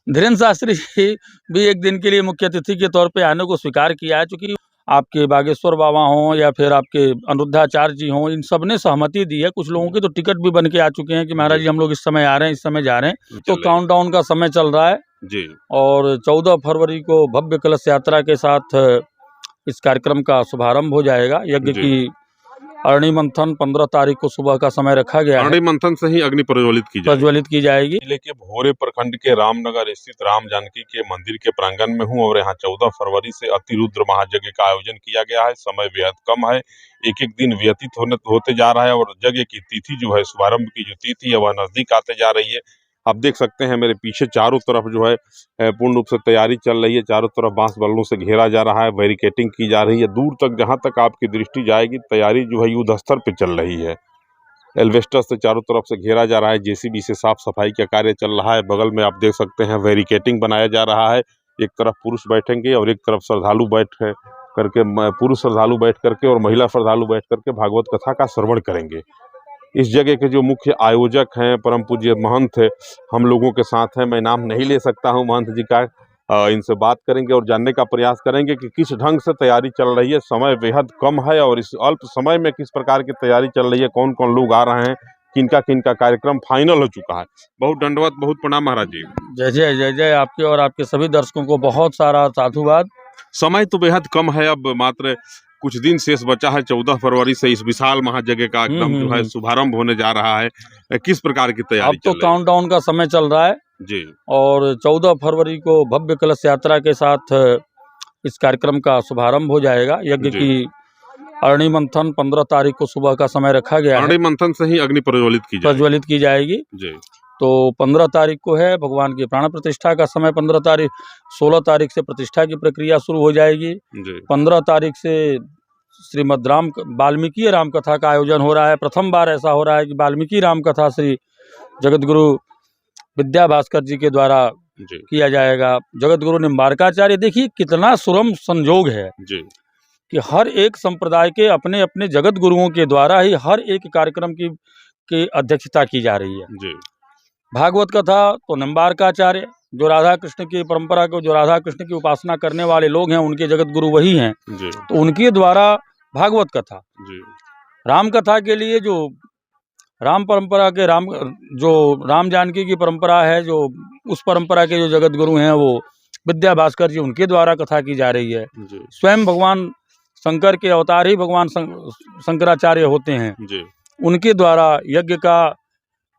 धीरेन्द्र शास्त्री जी भी एक दिन के लिए मुख्य अतिथि के तौर पे आने को स्वीकार किया है, चूँकि आपके बागेश्वर बाबा हों या फिर आपके अनिरुद्धाचार्य जी हों, इन सब ने सहमति दी है। कुछ लोगों के तो टिकट भी बन के आ चुके हैं कि महाराज जी हम लोग इस समय आ रहे हैं, इस समय जा रहे हैं। तो काउंटडाउन का समय चल रहा है जी। और 14 फरवरी को भव्य कलश यात्रा के साथ इस कार्यक्रम का शुभारंभ हो जाएगा। यज्ञ की अरणि मंथन 15 तारीख को सुबह का समय रखा गया है। अरणि मंथन से ही अग्नि प्रज्वलित की जाएगी। जिले के भोरे प्रखंड के रामनगर स्थित राम जानकी के मंदिर के प्रांगण में हूँ और यहाँ 14 फरवरी से अतिरुद्र महायज्ञ का आयोजन किया गया है। समय बेहद कम है, एक एक दिन व्यतीत होते जा रहा है और यज्ञ की तिथि जो है, शुभारंभ की जो तिथि है वह नजदीक आते जा रही है। आप देख सकते हैं मेरे पीछे चारों तरफ जो है पूर्ण रूप से तैयारी चल रही है। चारों तरफ बांस बल्लों से घेरा जा रहा है, बैरिकेटिंग की जा रही है। दूर तक जहां तक आपकी दृष्टि जाएगी तैयारी जो है युद्ध स्तर पे चल रही है। एल्वेस्टर से चारों तरफ से घेरा जा रहा है, जेसीबी से साफ सफाई का कार्य चल रहा है। बगल में आप देख सकते हैं बैरिकेटिंग बनाया जा रहा है। एक तरफ पुरुष बैठेंगे और एक तरफ श्रद्धालु पुरुष श्रद्धालु बैठ करके और महिला श्रद्धालु बैठ करके भागवत कथा का श्रवण करेंगे। इस जगह के जो मुख्य आयोजक हैं परम पूज्य महंत हम लोगों के साथ हैं। मैं नाम नहीं ले सकता हूं महंत जी का, इनसे बात करेंगे और जानने का प्रयास करेंगे कि किस ढंग से तैयारी चल रही है। समय बेहद कम है और इस अल्प समय में किस प्रकार की तैयारी चल रही है, कौन कौन लोग आ रहे हैं, किनका कार्यक्रम फाइनल हो चुका है। बहुत दंडवत, बहुत प्रणाम महाराज जी। जय जय जय जय। आपके और आपके सभी दर्शकों को बहुत सारा साधुवाद। समय तो बेहद कम है, अब मात्र कुछ दिन शेष बचा है। 14 फरवरी से इस विशाल महायज्ञ का एकदम जो है शुभारंभ होने जा रहा है। किस प्रकार की तैयारी अब तो काउंटडाउन का समय चल रहा है जी और 14 फरवरी को भव्य कलश यात्रा के साथ इस कार्यक्रम का शुभारंभ हो जाएगा। यज्ञ की अरणि मंथन 15 तारीख को सुबह का समय रखा गया है। अरणि मंथन से ही अग्नि प्रज्वलित की जाएगी जी। तो 15 तारीख को है भगवान की प्राण प्रतिष्ठा का समय। 16 तारीख से प्रतिष्ठा की प्रक्रिया शुरू हो जाएगी। 15 तारीख से श्रीमद् वाल्मीकि राम कथा का आयोजन हो रहा है। प्रथम बार ऐसा हो रहा है कि वाल्मीकि राम कथा श्री जगत गुरु विद्या भास्कर जी के द्वारा किया जाएगा। जगत गुरु निम्बारकाचार्य, देखिए कितना सुरम संजोग है कि हर एक संप्रदाय के अपने अपने जगत गुरुओं के द्वारा ही हर एक कार्यक्रम की अध्यक्षता की जा रही है। भागवत कथा तो निम्बारकाचार्य, जो राधा कृष्ण की परंपरा को, जो राधा कृष्ण की उपासना करने वाले लोग हैं, उनके जगत गुरु वही हैं, तो उनके द्वारा भागवत कथा। राम कथा के लिए जो राम परंपरा के राम जानकी की परंपरा है, जो उस परंपरा के जो जगत गुरु हैं वो विद्या भास्कर जी, उनके द्वारा कथा की जा रही है। स्वयं भगवान शंकर के अवतार ही भगवान शंकराचार्य होते हैं, उनके द्वारा यज्ञ का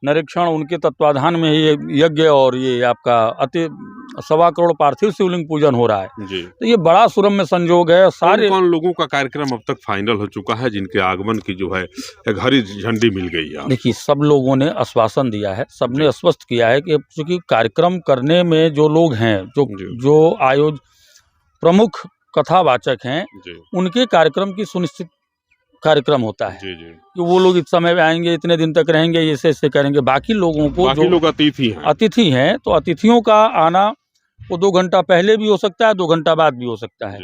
निरीक्षण, उनके तत्वाधान में ही यज्ञ और ये आपका 1.25 करोड़ पार्थिव शिवलिंग पूजन हो रहा है जी। तो ये बड़ा सुरम्य संजोग है। सारे कौन लोगों का कार्यक्रम अब तक फाइनल हो चुका है जिनके आगमन की जो है एक हरी झंडी मिल गई है? देखिए, सब लोगों ने आश्वासन दिया है, सबने स्पष्ट किया है कि चूंकि कार्यक्रम करने में जो लोग हैं, जो प्रमुख कथावाचक हैं, उनके कार्यक्रम की सुनिश्चित कार्यक्रम होता है कि वो लोग इस समय आएंगे, इतने दिन तक रहेंगे, ऐसे करेंगे। बाकी लोगों को जो लोग अतिथि हैं तो अतिथियों का आना वो 2 घंटा पहले भी हो सकता है, 2 घंटा बाद भी हो सकता है।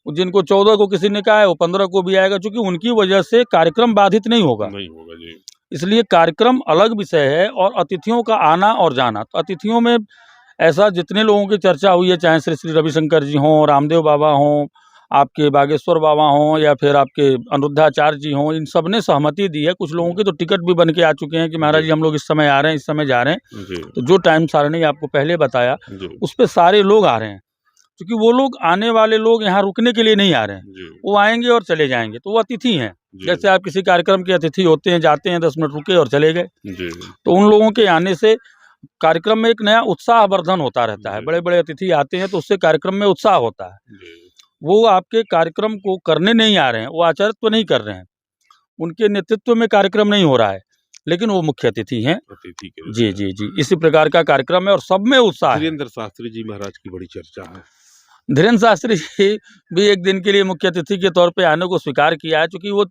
जिनको 14 को किसी ने कहा है वो 15 को भी आएगा, क्योंकि उनकी वजह से कार्यक्रम बाधित नहीं होगा जी। इसलिए कार्यक्रम अलग विषय है और अतिथियों का आना और जाना। तो अतिथियों में ऐसा जितने लोगों की चर्चा हुई है, चाहे श्री रविशंकर जी हों, रामदेव बाबा हों, आपके बागेश्वर बाबा हों या फिर आपके अनिरुद्धाचार्य जी हों, इन सब ने सहमति दी है। कुछ लोगों के तो टिकट भी बन के आ चुके हैं कि महाराज जी हम लोग इस समय आ रहे हैं, इस समय जा रहे हैं। तो जो टाइम सारणी आपको पहले बताया उस पर सारे लोग आ रहे हैं, क्योंकि वो लोग आने वाले लोग यहाँ रुकने के लिए नहीं आ रहे हैं, वो आएंगे और चले जाएंगे। तो वो अतिथि हैं, जैसे आप किसी कार्यक्रम के अतिथि होते हैं, जाते हैं 10 मिनट रुके और चले गए। तो उन लोगों के आने से कार्यक्रम में एक नया उत्साहवर्धन होता रहता है। बड़े बड़े अतिथि आते हैं तो उससे कार्यक्रम में उत्साह होता है। वो आपके कार्यक्रम को करने नहीं आ रहे हैं, वो आचार्यत्व नहीं कर रहे हैं, उनके नेतृत्व में कार्यक्रम नहीं हो रहा है, लेकिन वो मुख्य अतिथि हैं। जी जी जी, इसी प्रकार का कार्यक्रम है और सब में उत्साह है। धीरेन्द्र शास्त्री जी महाराज की बड़ी चर्चा है। धीरेन्द्र शास्त्री जी भी एक दिन के लिए मुख्य अतिथि के तौर पे आने को स्वीकार किया है, क्योंकि वो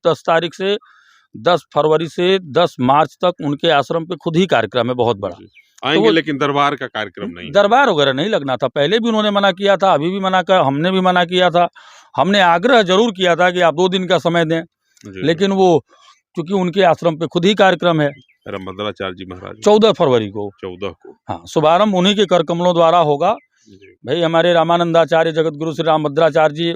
10 फरवरी से 10 मार्च तक उनके आश्रम पे खुद ही कार्यक्रम है बहुत बड़ा आएंगे। तो लेकिन दरबार का कार्यक्रम नहीं, दरबार वगैरह नहीं लगना था। पहले भी उन्होंने मना किया था, अभी भी मना कर, हमने भी मना किया था। हमने आग्रह जरूर किया था कि आप 2 दिन का समय दें, लेकिन वो चूंकि उनके आश्रम पे खुद ही कार्यक्रम है रामभद्राचार्य जी महाराज 14 फरवरी को। 14 को। हाँ, शुभारंभ उन्हीं के कर कमलों द्वारा होगा। जी। भाई हमारे रामानंदाचार्य जगत गुरु श्री रामभद्राचार्य जी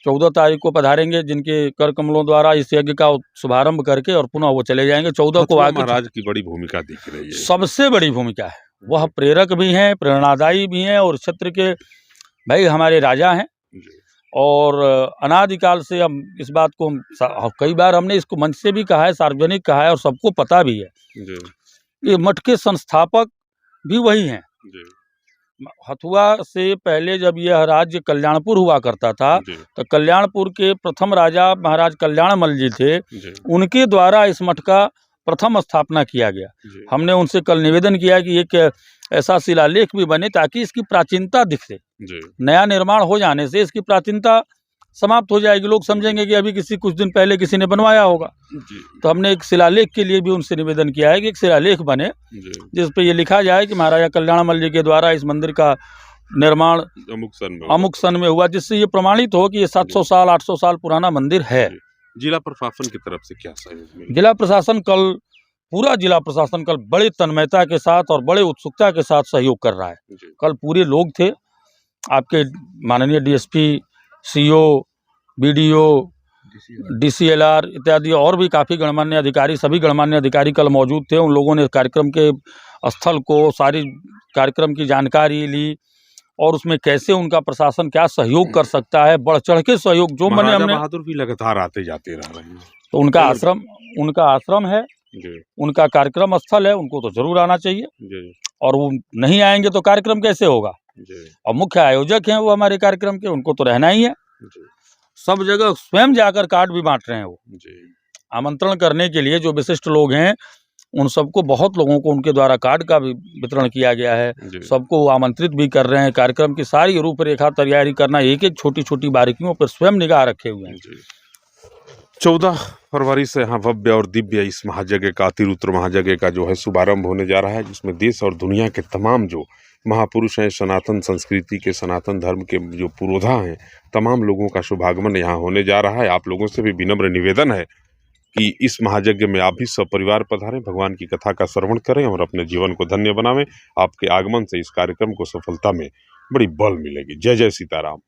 14 तारीख को पधारेंगे, जिनके कर कमलों द्वारा इस यज्ञ का शुभारंभ करके और पुनः वो चले जाएंगे। 14 को आगे महाराज की बड़ी भूमिका दिख रही है, सबसे बड़ी भूमिका है। वह प्रेरक भी हैं, प्रेरणादायी भी हैं और क्षेत्र के भाई हमारे राजा हैं। और अनादिकाल से हम इस बात को कई बार हमने इसको मंच से भी कहा है, सार्वजनिक कहा है और सबको पता भी है। ये मठ के संस्थापक भी वही हैं। हथुआ से पहले जब यह राज्य कल्याणपुर हुआ करता था तो कल्याणपुर के प्रथम राजा महाराज कल्याणमल जी थे, उनके द्वारा इस मठ का प्रथम स्थापना किया गया। हमने उनसे कल निवेदन किया कि एक ऐसा शिलालेख भी बने ताकि इसकी प्राचीनता दिखे। नया निर्माण हो जाने से इसकी प्राचीनता समाप्त हो जाएगी, लोग समझेंगे कि अभी कुछ दिन पहले किसी ने बनवाया होगा। तो हमने एक शिलालेख के लिए भी उनसे निवेदन किया है कि एक शिलालेख बने जिस पे ये लिखा जाए कि महाराजा कल्याणमल जी के द्वारा इस मंदिर का निर्माण अमुक सन में हुआ, जिससे ये प्रमाणित हो कि ये 700 साल 800 साल पुराना मंदिर है। जिला प्रशासन की तरफ से क्या सहयोग मिला? जिला प्रशासन कल पूरा जिला प्रशासन कल बड़े तन्मयता के साथ और बड़े उत्सुकता के साथ सहयोग कर रहा है। कल पूरे लोग थे, आपके माननीय डीएसपी, सीओ, बीडीओ, डीसीएलआर इत्यादि और भी काफ़ी गणमान्य अधिकारी, सभी गणमान्य अधिकारी कल मौजूद थे। उन लोगों ने कार्यक्रम के स्थल को, सारी कार्यक्रम की जानकारी ली और उसमें कैसे उनका प्रशासन क्या सहयोग कर सकता है, बढ़ चढ़ के सहयोग जो मैंने हमने। बहादुर भी लगातार आते जाते रह रहे हैं, तो उनका आश्रम है, उनका कार्यक्रम स्थल है, उनको तो जरूर आना चाहिए। और वो नहीं आएंगे तो कार्यक्रम कैसे होगा? और मुख्य आयोजक हैं वो हमारे कार्यक्रम के, उनको तो रहना ही है। सब जगह स्वयं जाकर कार्ड भी बांट रहे हैं वो आमंत्रण करने के लिए। जो विशिष्ट लोग हैं उन सबको, बहुत लोगों को उनके द्वारा कार्ड का भी वितरण किया गया है। सबको वो आमंत्रित भी कर रहे हैं। कार्यक्रम की सारी रूपरेखा तैयारी करना, एक एक छोटी छोटी बारीकियों पर स्वयं निगाह रखे हुए हैं। 14 फरवरी से यहाँ भव्य और दिव्य इस महायज्ञ का, अतिरुद्र महायज्ञ का जो है शुभारंभ होने जा रहा है, जिसमें देश और दुनिया के तमाम जो महापुरुष हैं, सनातन संस्कृति के, सनातन धर्म के जो पुरोधा हैं, तमाम लोगों का शुभागमन यहाँ होने जा रहा है। आप लोगों से भी विनम्र निवेदन है कि इस महायज्ञ में आप भी सपरिवार पधारें, भगवान की कथा का श्रवण करें और अपने जीवन को धन्य बनावें। आपके आगमन से इस कार्यक्रम को सफलता में बड़ी बल मिलेगी। जय जय सीताराम।